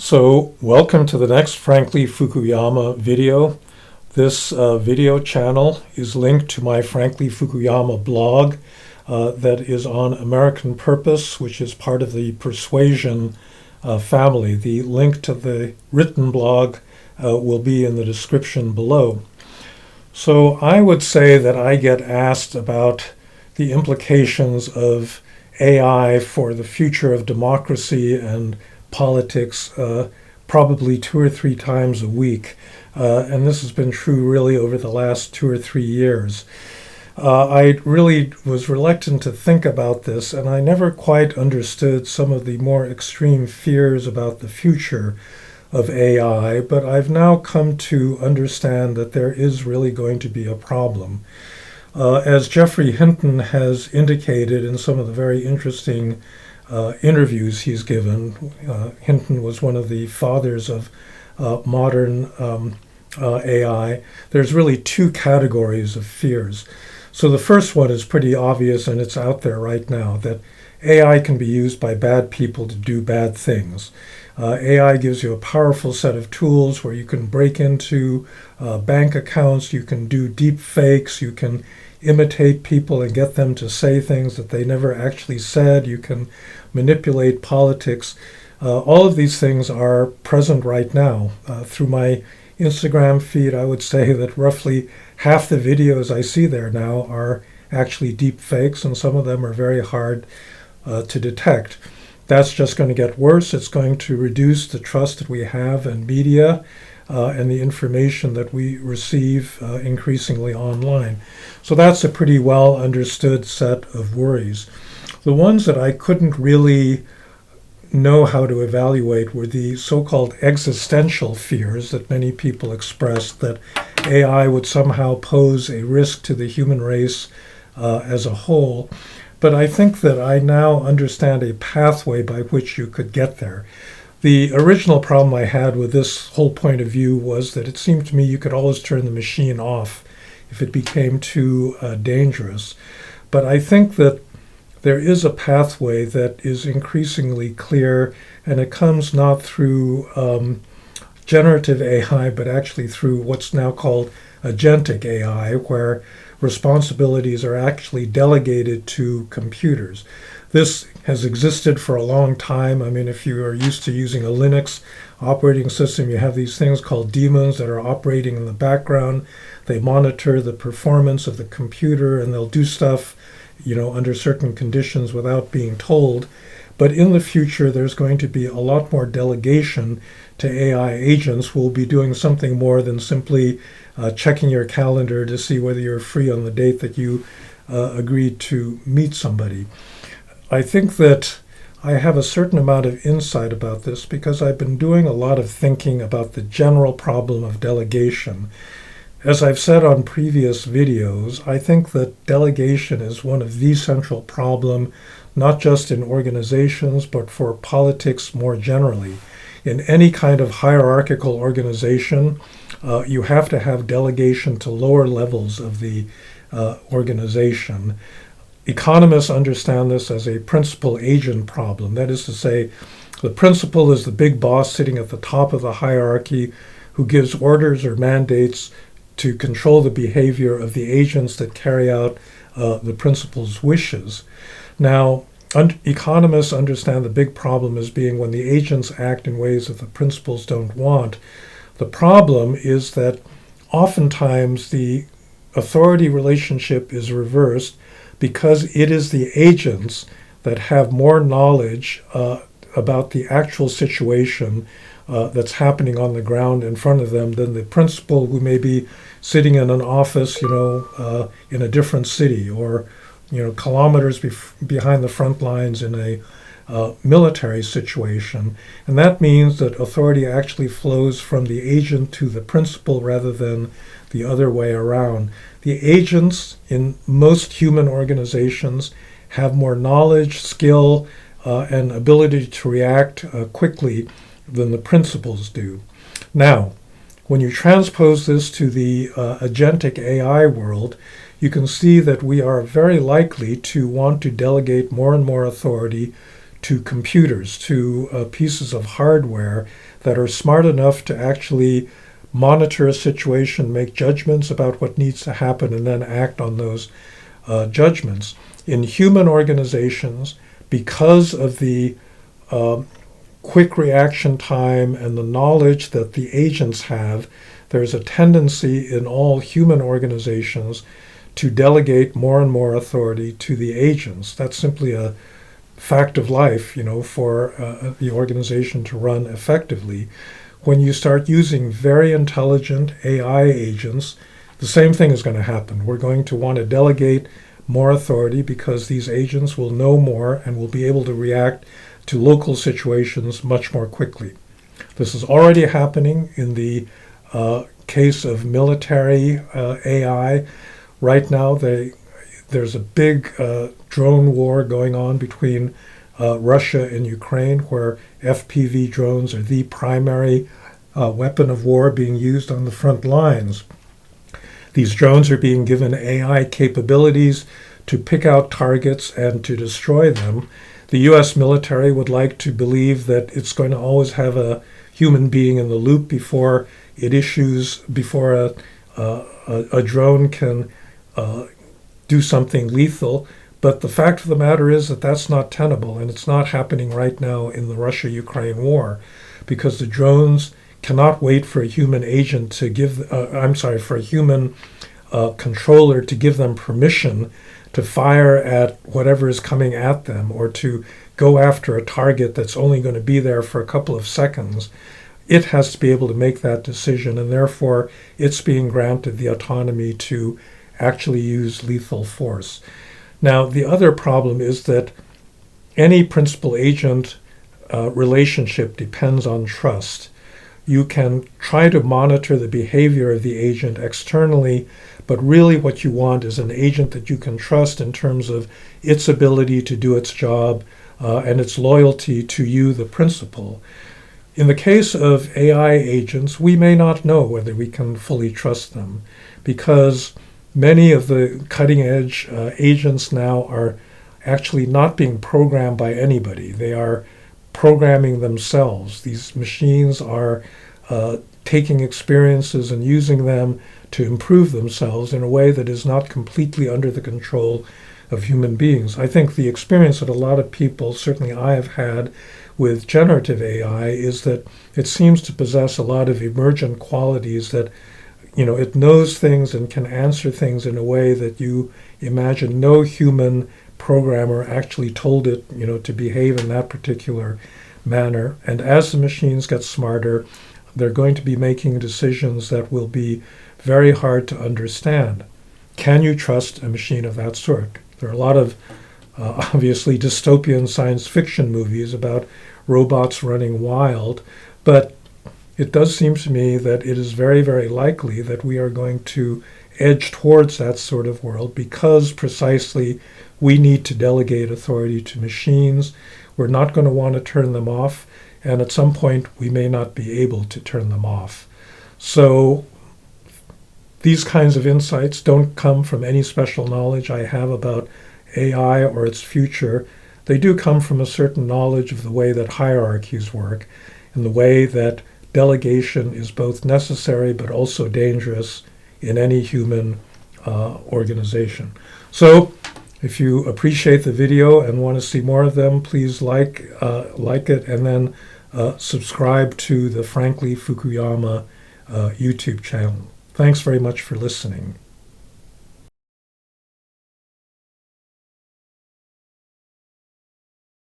So, welcome to the next Frankly Fukuyama video. This video channel is linked to my Frankly Fukuyama blog that is on American Purpose, which is part of the Persuasion family. The link to the written blog will be in the description below. So I would say that I get asked about the implications of AI for the future of democracy and politics probably 2 or 3 times a week. And this has been true really over the last 2 or 3 years. I really was reluctant to think about this, and I never quite understood some of the more extreme fears about the future of AI, but I've now come to understand that there is really going to be a problem. As Geoffrey Hinton has indicated in some of the very interesting interviews he's given, Hinton was one of the fathers of modern AI. There's really 2 categories of fears. So the first one is pretty obvious, and it's out there right now, that AI can be used by bad people to do bad things. AI gives you a powerful set of tools where you can break into bank accounts, you can do deep fakes, you can imitate people and get them to say things that they never actually said, you can manipulate politics. All of these things are present right now. Through my Instagram feed, I would say that roughly half the videos I see there now are actually deep fakes, and some of them are very hard to detect. That's just going to get worse. It's going to reduce the trust that we have in media and the information that we receive increasingly online. So that's a pretty well understood set of worries. The ones that I couldn't really know how to evaluate were the so-called existential fears that many people expressed, that AI would somehow pose a risk to the human race as a whole. But I think that I now understand a pathway by which you could get there. The original problem I had with this whole point of view was that it seemed to me you could always turn the machine off if it became too dangerous. But I think that there is a pathway that is increasingly clear, and it comes not through generative AI, but actually through what's now called Agentic AI, where responsibilities are actually delegated to computers. This has existed for a long time. I mean, if you are used to using a Linux operating system, you have these things called daemons that are operating in the background. They monitor the performance of the computer, and they'll do stuff, under certain conditions without being told. But in the future, there's going to be a lot more delegation to AI agents who will be doing something more than simply checking your calendar to see whether you're free on the date that you agreed to meet somebody. I think that I have a certain amount of insight about this because I've been doing a lot of thinking about the general problem of delegation. As I've said on previous videos, I think that delegation is one of the central problems, not just in organizations, but for politics more generally. In any kind of hierarchical organization, you have to have delegation to lower levels of the organization. Economists understand this as a principal-agent problem. That is to say, the principal is the big boss sitting at the top of the hierarchy who gives orders or mandates to control the behavior of the agents that carry out the principal's wishes. Now, economists understand the big problem as being when the agents act in ways that the principals don't want. The problem is that oftentimes the authority relationship is reversed because it is the agents that have more knowledge about the actual situation that's happening on the ground in front of them than the principal, who may be sitting in an office, in a different city, or kilometers behind the front lines in a military situation. And that means that authority actually flows from the agent to the principal rather than the other way around. The agents in most human organizations have more knowledge, skill, and ability to react quickly than the principals do. Now, when you transpose this to the agentic AI world, you can see that we are very likely to want to delegate more and more authority to computers, to pieces of hardware that are smart enough to actually monitor a situation, make judgments about what needs to happen, and then act on those judgments. In human organizations, because of the quick reaction time and the knowledge that the agents have, there's a tendency in all human organizations to delegate more and more authority to the agents. That's simply a fact of life, for the organization to run effectively. When you start using very intelligent AI agents, the same thing is going to happen. We're going to want to delegate more authority because these agents will know more and will be able to react to local situations much more quickly. This is already happening in the case of military AI. Right now, there's a big drone war going on between Russia and Ukraine, where FPV drones are the primary weapon of war being used on the front lines. These drones are being given AI capabilities to pick out targets and to destroy them. The U.S. military would like to believe that it's going to always have a human being in the loop before a drone can do something lethal. But the fact of the matter is that that's not tenable, and it's not happening right now in the Russia-Ukraine war, because the drones cannot wait for a human agent to for a human controller to give them permission to fire at whatever is coming at them, or to go after a target that's only going to be there for a couple of seconds. It has to be able to make that decision, and therefore it's being granted the autonomy to actually use lethal force. Now, the other problem is that any principal-agent relationship depends on trust. You can try to monitor the behavior of the agent externally, but really what you want is an agent that you can trust in terms of its ability to do its job and its loyalty to you, the principal. In the case of AI agents, we may not know whether we can fully trust them, because many of the cutting-edge agents now are actually not being programmed by anybody. They are programming themselves. These machines are taking experiences and using them to improve themselves in a way that is not completely under the control of human beings. I think the experience that a lot of people, certainly I have had with generative AI, is that it seems to possess a lot of emergent qualities that, it knows things and can answer things in a way that you imagine no human programmer actually told it, to behave in that particular manner. And as the machines get smarter, they're going to be making decisions that will be very hard to understand. Can you trust a machine of that sort? There are a lot of obviously dystopian science fiction movies about robots running wild, but it does seem to me that it is very, very likely that we are going to edge towards that sort of world, because precisely we need to delegate authority to machines. We're not going to want to turn them off, and at some point we may not be able to turn them off. So these kinds of insights don't come from any special knowledge I have about AI or its future. They do come from a certain knowledge of the way that hierarchies work, and the way that delegation is both necessary but also dangerous in any human organization. So if you appreciate the video and want to see more of them, please like it, and then subscribe to the Frankly Fukuyama YouTube channel. Thanks very much for listening.